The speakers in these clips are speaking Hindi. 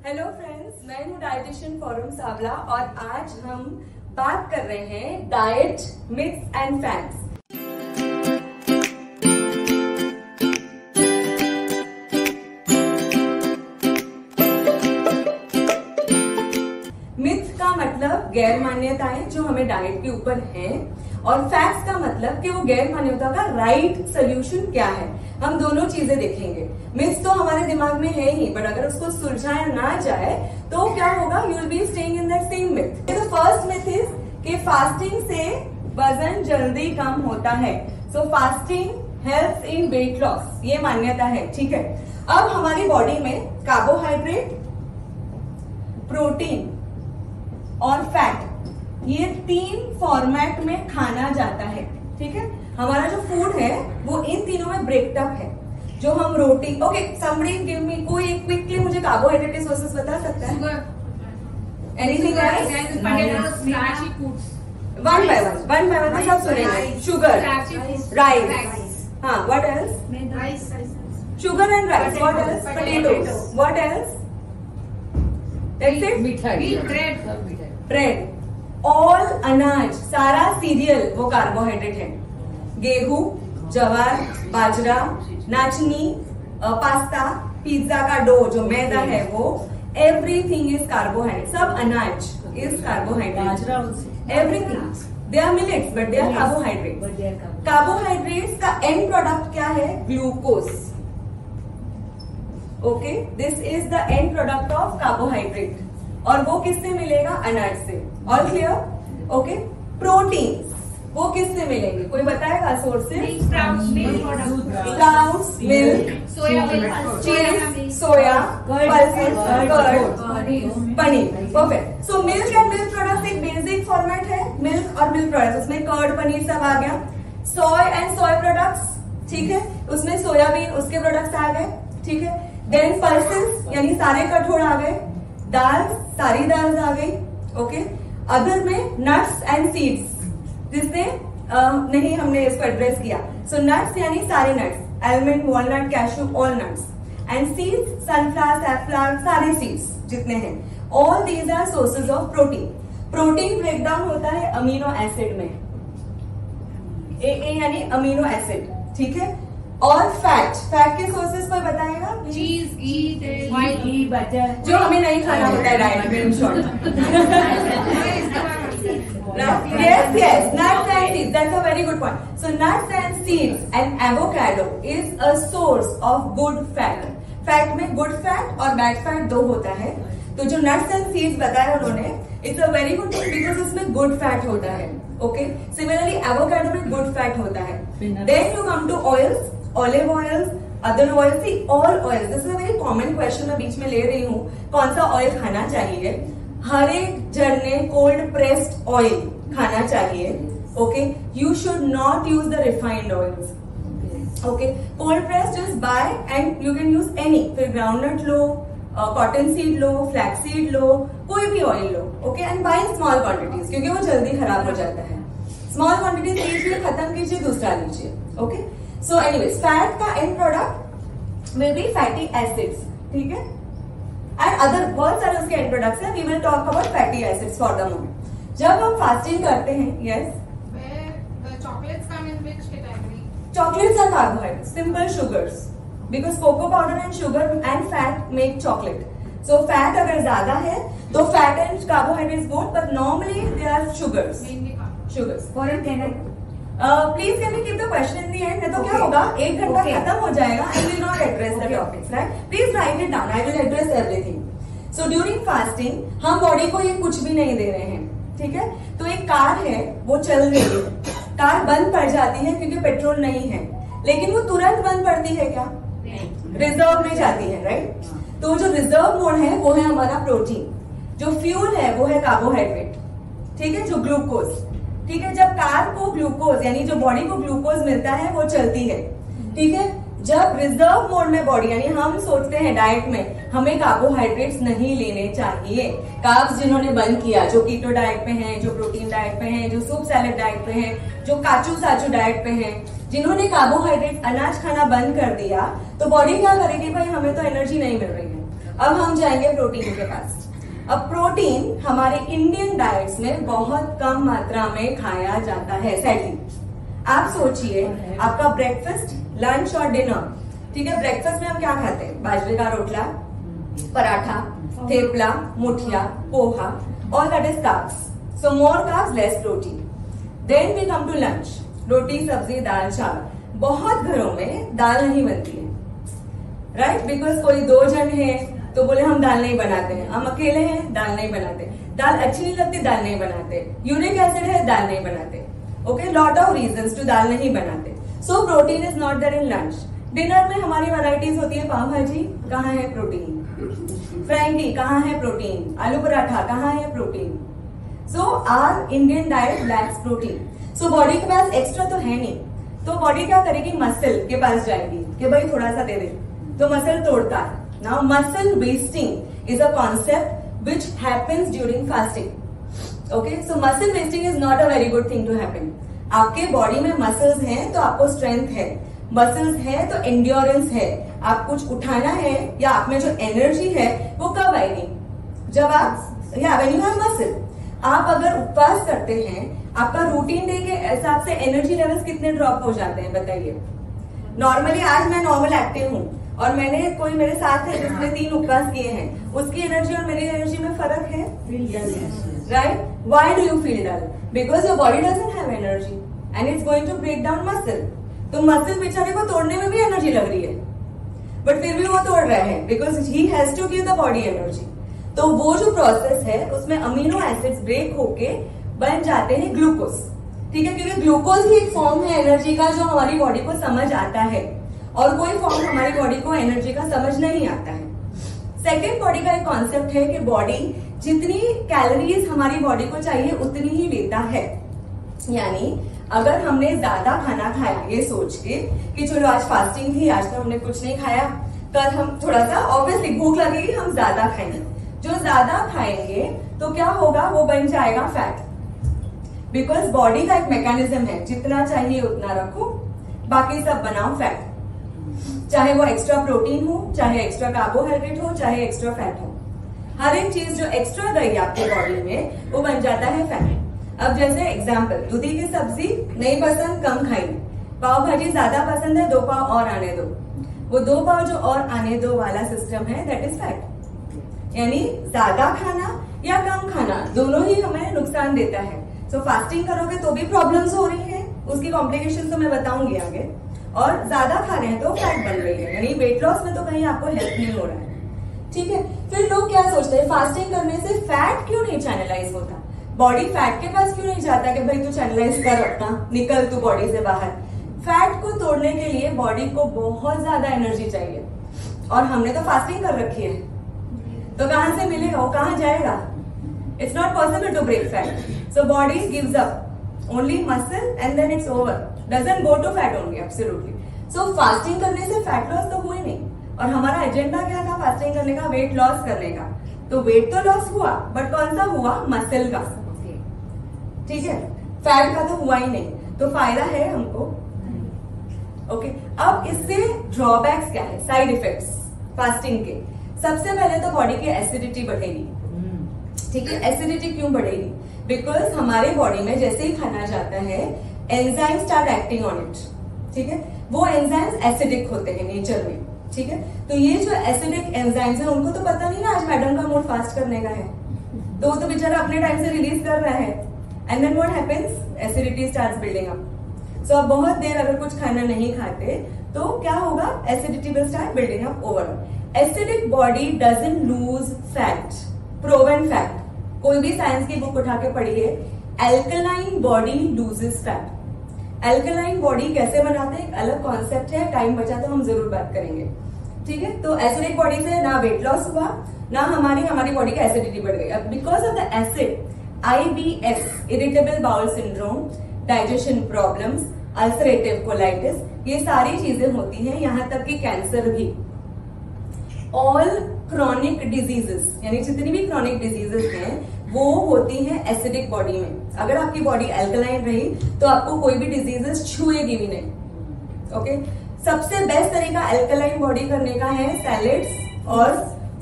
हेलो फ्रेंड्स, मैं हूँ डाइटिशियन फोरम सावला और आज हम बात कर रहे हैं diet myths and facts. Myth का मतलब गैर मान्यताएं जो हमें डाइट के ऊपर है, और फैक्ट्स का मतलब कि वो गैर मान्यता का राइट सोल्यूशन क्या है। हम दोनों चीजें देखेंगे। मिथ्स तो हमारे दिमाग में है ही, बट अगर उसको सुलझाया ना जाए तो क्या होगा, you will be staying in that same myth. तो फर्स्ट मिथ इज कि फास्टिंग से वजन जल्दी कम होता है। सो fasting helps in weight loss, ये मान्यता है। ठीक है, अब हमारी बॉडी में कार्बोहाइड्रेट, प्रोटीन और फैट, ये तीन फॉर्मेट में खाना जाता है। ठीक है, हमारा जो फूड है वो इन तीनों में ब्रेकअप है। जो हम रोटी, ओके समबडी गिव मी, कोई क्विकली मुझे कार्बोहाइड्रेट के सोर्सेस बता सकता है? Anything else? One by one में सब सुनेंगे। शुगर, राइस, हाँ, what else? Sugar and rice, what else? Potatoes, what else? That's it. Bread, all अनाज, सारा सीरियल वो कार्बोहाइड्रेट है। गेहूं, जवार, बाजरा, नाचनी, पास्ता, पिज्जा का डो जो मैदा है वो, एवरीथिंग इज कार्बोहाइड्रेट। सब अनाज is carbohydrate, everything. They are millets but they are carbohydrate. Carbohydrates का एंड प्रोडक्ट क्या है? Glucose. Okay, this is the end product of carbohydrate, और वो किससे मिलेगा? अनाज से। All clear? ओके, प्रोटीन वो किससे मिलेंगे? कोई बताएगा sources? Sprouts, milk, cheese, soya, pulses, curd, paneer. Perfect. So milk and milk products एक बेसिक फॉर्मेट है। मिल्क और मिल्क प्रोडक्ट्स, उसमें कर्ड, पनीर सब आ गया। सोय एंड सोय प्रोडक्ट्स, ठीक है, उसमें सोयाबीन, उसके प्रोडक्ट्स आ गए। ठीक है, देन पल्सेस यानी सारे कठोर आ गए। दाल, सारी दाल आ गई। ओके, अदर में नट्स एंड सीड्स, जिसने नहीं हमने इसको एड्रेस किया। सो नट्स यानी सारे nuts, almond, walnut, cashew, all nuts. And seeds, sunflower, safflower, सारे सीड्स जितने हैं, all these are sources of protein. Protein breakdown होता है अमीनो एसिड में, ए यानी अमीनो एसिड। ठीक है, और फैट के सोर्सेस कोई बताएगा? चीज, घी, बटर, जो हमें नहीं खाना होता है डाइट में, in short. Yes, nuts and seeds. That's a very good point. So nuts and seeds and avocado is a source of good fat. Fat में गुड फैट और बैड फैट दो होता है। तो जो नट्स एंड सीड्स बताया उन्होंने, it's a very good thing because उसमें गुड फैट होता है। ओके, सिमिलरली एवोकाडो में गुड फैट होता है। Then you come to oils, olive oils, other oil, see all oil. This is a very common question, मैं बीच में ले रही हूँ, कौन सा ऑयल खाना चाहिए? हर एक जन ने कोल्ड प्रेस्ड ऑयल खाना चाहिए। Okay, you should not use the refined oils. Okay, cold pressed just buy and you can use any, फिर ग्राउंडनट लो, कॉटन सीड लो, फ्लैक्स सीड लो, कोई भी ऑयल लो। Okay, and buy in small quantities, क्योंकि वो जल्दी खराब हो जाता है। स्मॉल क्वांटिटीज लीजिए, खत्म कीजिए, दूसरा लीजिए। ओके, सो एनीवेज, फैट का end product will be fatty acids. ठीक है, एंड अदर बहुत सारे उसके एंड प्रोडक्ट्स हैं। We will talk about fatty acids for the moment. जब हम फास्टिंग करते हैं, yes, chocolates are carbohydrates, simple sugars, because cocoa powder and sugar and fat make chocolate. So fat अगर ज्यादा है तो fat and carbohydrates both, but normally they are sugars. Sugars. Please can we keep the question in the end? नहीं तो क्या होगा, एक घंटा खत्म हो जाएगा and we will not address the topics, right? Please write it down. I will address everything. So during fasting हम बॉडी को ये कुछ भी नहीं दे रहे हैं। ठीक है, तो एक कार है, वो चल रही है, कार बंद पड़ जाती है क्योंकि पेट्रोल नहीं है, लेकिन वो तुरंत बंद पड़ती है क्या? रिजर्व में जाती है, राइट? तो जो रिजर्व मोड है वो है हमारा प्रोटीन, जो फ्यूल है वो है कार्बोहाइड्रेट। ठीक है, जो ग्लूकोज। ठीक है, जब कार को ग्लूकोज यानी जो बॉडी को ग्लूकोज मिलता है वो चलती है। ठीक है, जब रिजर्व मोड में बॉडी यानी हम सोचते हैं डाइट में हमें कार्बोहाइड्रेट्स नहीं लेने चाहिए, कार्ब्स जिन्होंने बंद किया, जो कीटो डाइट पे हैं, जो प्रोटीन डाइट पे हैं, जो सूप सैलेड डाइट पे हैं, जो काचू साचू डाइट पे हैं, जिन्होंने कार्बोहाइड्रेट अनाज खाना बंद कर दिया, तो बॉडी क्या करेगी? भाई हमें तो एनर्जी नहीं मिल रही है, अब हम जाएंगे प्रोटीन के पास। अब प्रोटीन हमारे इंडियन डाइट्स में बहुत कम मात्रा में खाया जाता है सैडली। आप सोचिए, आपका ब्रेकफास्ट, लंच और डिनर, ठीक है, ब्रेकफास्ट में हम क्या खाते हैं? बाजरे का रोटला, पराठा, थेपला, मुठिया, poha, all that is carbs. So more carbs, less protein. Then we come to lunch. रोटी, सब्जी, दाल, चावल। बहुत घरों में दाल नहीं बनती है, राइट? बिकॉज कोई 2 जन है तो बोले हम दाल नहीं बनाते हैं, हम अकेले हैं दाल नहीं बनाते, दाल अच्छी नहीं लगती दाल नहीं बनाते, यूरिक एसिड है दाल नहीं बनाते, okay, lot of reasons to दाल नहीं बनाते। So protein is not there in lunch. Dinner में हमारी वैरायटीज होती है, पाव भाजी, कहाँ है प्रोटीन? फ्रैंकी, कहाँ है प्रोटीन? आलू पराठा, कहाँ है protein? So our Indian diet lacks protein. So body के पास एक्स्ट्रा तो है नहीं, तो बॉडी क्या करेगी? मसल के पास जाएगी कि भाई थोड़ा सा दे दे, तो मसल तोड़ता है। Now muscle wasting is a concept which happens during fasting. Okay, so muscle wasting is not a very good thing to happen. आपके बॉडी में मसल्स हैं तो आपको स्ट्रेंथ है, मसल्स है तो एंड्योरेंस है। आप कुछ उठाना है या आप में जो एनर्जी है वो कब आएगी? जब आप व्हेन यू हैव मसल। आप अगर उपवास करते हैं, आपका रूटीन डे के हिसाब से एनर्जी लेवल्स कितने ड्रॉप हो जाते हैं बताइए? नॉर्मली आज मैं नॉर्मल एक्टिव हूँ और मैंने कोई मेरे साथ है जिसने 3 उपवास किए हैं, उसकी एनर्जी और मेरी एनर्जी में फर्क है, right? Why do you feel dull? Because your body doesn't have energy and it's going to break down muscle. तो मसल बेचारे को तोड़ने में भी एनर्जी लग रही है, बट फिर भी वो तोड़ रहे हैं because he has to give the body energy. तो वो जो प्रोसेस है उसमें अमीनो एसिड्स ब्रेक होके बन जाते हैं ग्लूकोज, ठीक है, क्योंकि ग्लूकोज ही एक फॉर्म है एनर्जी का जो हमारी बॉडी को समझ आता है, और कोई फॉर्म हमारी बॉडी को एनर्जी का समझ नहीं आता है। सेकेंड, बॉडी का एक कॉन्सेप्ट है कि बॉडी जितनी कैलोरीज हमारी बॉडी को चाहिए उतनी ही लेता है। यानी अगर हमने ज्यादा खाना खाया ये सोच के कि चलो आज फास्टिंग थी, आज तो हमने कुछ नहीं खाया, कल हम थोड़ा सा, ऑब्वियसली भूख लगेगी, हम ज्यादा खाएंगे। जो ज्यादा खाएंगे तो क्या होगा? वो बन जाएगा फैट। बिकॉज बॉडी का एक मैकेनिज्म है, जितना चाहिए उतना रखो, बाकी सब बनाओ फैट। चाहे वो एक्स्ट्रा प्रोटीन हो, चाहे एक्स्ट्रा कार्बोहाइड्रेट हो, चाहे एक्स्ट्रा फैट हो, हर एक चीज जो एक्स्ट्रा गई आपके बॉडी में वो बन जाता है फैट। अब जैसे एग्जाम्पल, दूधी की सब्जी नहीं पसंद, कम खाइए। पाव भाजी ज्यादा पसंद है, 2 पाव और आने दो। वो 2 पाव जो और आने दो वाला सिस्टम है, दैट इज फैट। यानी ज्यादा खाना या कम खाना दोनों ही हमें नुकसान देता है। सो फास्टिंग करोगे तो भी प्रॉब्लम्स हो रही है, उसकी कॉम्प्लिकेशन तो मैं बताऊंगी आगे, और ज्यादा खा रहे हैं तो फैट बन रही है, यानी वेट लॉस में तो कहीं आपको हेल्प नहीं हो रहा है, ठीक है। फिर लोग क्या सोचते हैं, फास्टिंग करने से फैट क्यों नहीं चैनलाइज होता? बॉडी फैट के पास क्यों नहीं जाता कि भाई तू चैनलाइज कर अपना, निकल तू बॉडी से बाहर। फैट को तोड़ने के लिए बॉडी को बहुत ज्यादा एनर्जी चाहिए, और हमने तो फास्टिंग कर रखी है, तो कहां से मिलेगा, वो कहां जाएगा? It's not possible to break fat. So body gives up only muscle and then it's over, doesn't go to fat only, absolutely. So fasting करने से फैट लॉस तो हुई नहीं, और हमारा एजेंडा क्या था फास्टिंग करने का? वेट लॉस करने का। तो वेट तो लॉस हुआ, बट कौन सा हुआ? मसल का, ठीक है, फैट का तो हुआ ही नहीं, तो फायदा है हमको, ओके। अब इससे ड्रॉबैक्स क्या है, साइड इफेक्ट्स फास्टिंग के? सबसे पहले तो बॉडी की एसिडिटी बढ़ेगी, ठीक है। एसिडिटी क्यों बढ़ेगी? बिकॉज हमारे बॉडी में जैसे ही खाना जाता है, enzyme start acting on it, ठीक है। वो एंजाइम्स एसिडिक होते हैं नेचर में, ठीक है। तो ये जो एसिडिक एंजाइम्स है, उनको तो पता नहीं ना आज मैडम का मूड फास्ट करने का है, तो वो तो बेचारा अपने टाइम से रिलीज कर रहा है, and then what happens? Acidity starts building up. So आप बहुत देर अगर कुछ खाना नहीं खाते तो क्या होगा? Acidity will start building up overall. Acidic body doesn't loose fat, proven fat. कोई भी साइंस की बुक उठा के पढ़िए, alkaline body loses fat. Alkaline body कैसे बनाते हैं, एक अलग कॉन्सेप्ट है, टाइम बचा तो हम जरूर बात करेंगे, ठीक है। तो एसिडिक बॉडी से ना वेट लॉस हुआ, ना हमारी बॉडी की एसिडिटी बढ़ गई। अब because of the acid, IBS, irritable bowel syndrome, digestion problems, ulcerative colitis, ये सारी चीजें होती हैं, यहां तक कि कैंसर भी। ऑल क्रॉनिक डिजीजेस, यानी जितनी भी क्रॉनिक डिजीजेस हैं वो होती हैं एसिडिक बॉडी में। अगर आपकी बॉडी एल्कलाइन रही तो आपको कोई भी डिजीजेस छुएगी भी नहीं, ओके। सबसे बेस्ट तरीका एल्कलाइन बॉडी करने का है सैलेड्स और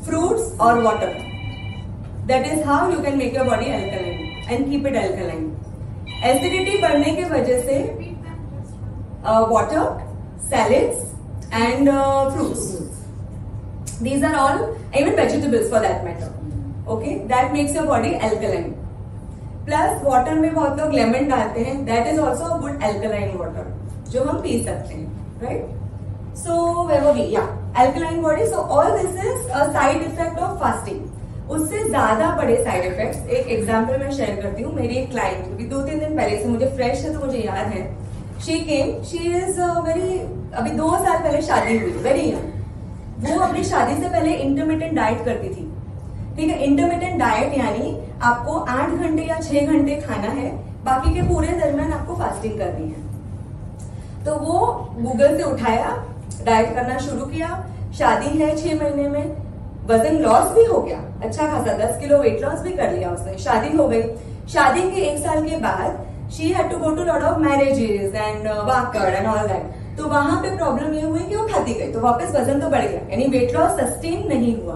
fruits or water. That is how you can make your body alkaline and keep it alkaline. Acidity बढ़ने की वजह से water, salads and fruits. These are all, even vegetables for that matter. Okay, that makes your body alkaline. Plus water में बहुत लोग lemon डालते हैं. That is also a good alkaline water जो हम पी सकते हैं, right? So where were we? Yeah, alkaline body. So all this is a side effect of fasting. उससे ज्यादा बड़े साइड इफेक्ट्स, एक एग्जांपल मैं शेयर करती हूँ. मेरी एक क्लाइंट अभी 2-3 दिन पहले से, मुझे फ्रेश है तो मुझे याद है, she came, she is very, अभी 2 साल पहले शादी हुई, वेरी यंग. वो अपनी शादी से पहले इंटरमिटेंट डाइट करती थी. ठीक है, इंटरमिटेंट डाइट यानी आपको 8 घंटे या 6 घंटे खाना है, बाकी के पूरे दरमियान आपको फास्टिंग करनी है. तो वो गूगल से उठाया, डाइट करना शुरू किया. शादी है 6 महीने में, वजन लॉस भी हो गया अच्छा खासा, 10 किलो वेट लॉस भी कर लिया उसने. शादी हो गई. शादी के 1 साल के बाद she had to go to lot of marriages and walked and all that. तो वहां पे प्रॉब्लम ये हुई कि वो खाती गई, तो वापस वजन तो बढ़ गया, यानी वेट लॉस सस्टेन नहीं हुआ.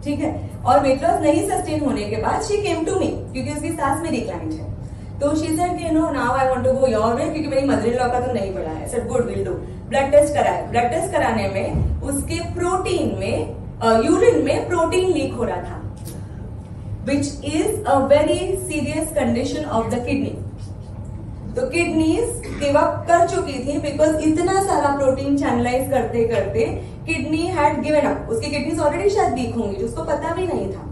ठीक है, और वेट लॉस नहीं सस्टेन होने के बाद शी केम टू मी, क्योंकि उसकी सास मेरी क्लाइंट है. तो शी सेड कि no, now I want to go your way, क्योंकि मेरी मदर इन लॉ का तो नहीं पड़ा है. Said good, will do. Blood test कराया. ब्लड टेस्ट कराने में उसके प्रोटीन में, यूरिन में प्रोटीन लीक हो रहा था, which is a very serious condition of the kidney. तो किडनीज गिव अप कर चुकी थी, बिकॉज इतना सारा प्रोटीन चैनलाइज करते करते किडनी हैड गिवन अप. उसकी किडनीज ऑलरेडी शायद वीक होंगी, जिसको पता भी नहीं था,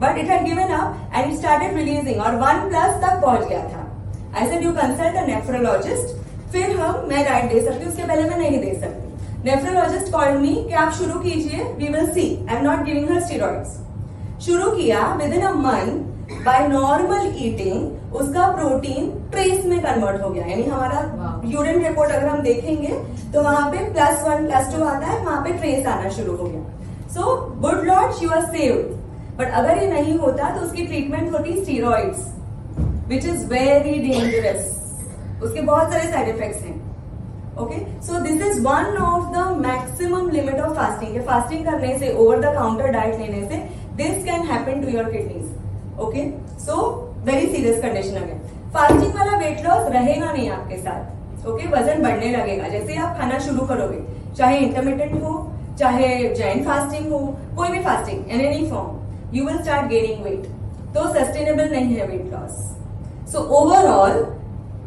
but it had given up and started releasing, और 1+ तक पहुंच गया था. I said you consult a nephrologist. फिर मैं डाइट दे सकती हूँ, उसके पहले मैं नहीं दे सकती. नेफ्रोलॉजिस्ट कॉल्ड मी कि आप शुरू कीजिए, we will see, I am not giving her steroids. शुरू किया. Within a month by normal eating उसका प्रोटीन ट्रेस में कन्वर्ट हो गया. यानी हमारा यूरिन रिपोर्ट अगर हम देखेंगे तो वहां पे +1 +2 आता है, वहां पे ट्रेस आना शुरू हो गया. So good lord, she was saved. But अगर ये नहीं होता तो उसकी ट्रीटमेंट होती steroids, which is very dangerous. उसके बहुत सारे साइड इफेक्ट्स हैं. Okay, so this is one of the maximum limit of fasting. Fasting करने से, ओवर द काउंटर डाइट लेने से, this can happen to your kidneys. Okay, so very serious condition again. Fasting वाला वेट लॉस रहेगा नहीं आपके साथ. ओके, वजन बढ़ने लगेगा जैसे ही आप खाना शुरू करोगे, चाहे इंटरमिटेंट हो, चाहे जैन फास्टिंग हो, कोई भी fasting in any form, you will start gaining weight. तो sustainable नहीं है weight loss. So overall,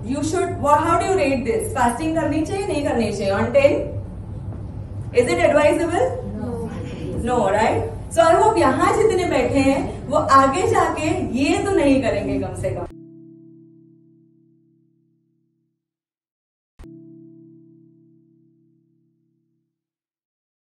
you should, how do you rate this? Fasting करनी चाहिए, नहीं करनी चाहिए? On 10? Is it advisable? No, right? So I hope यहाँ जितने बैठे हैं वो आगे जाके ये तो नहीं करेंगे कम से कम.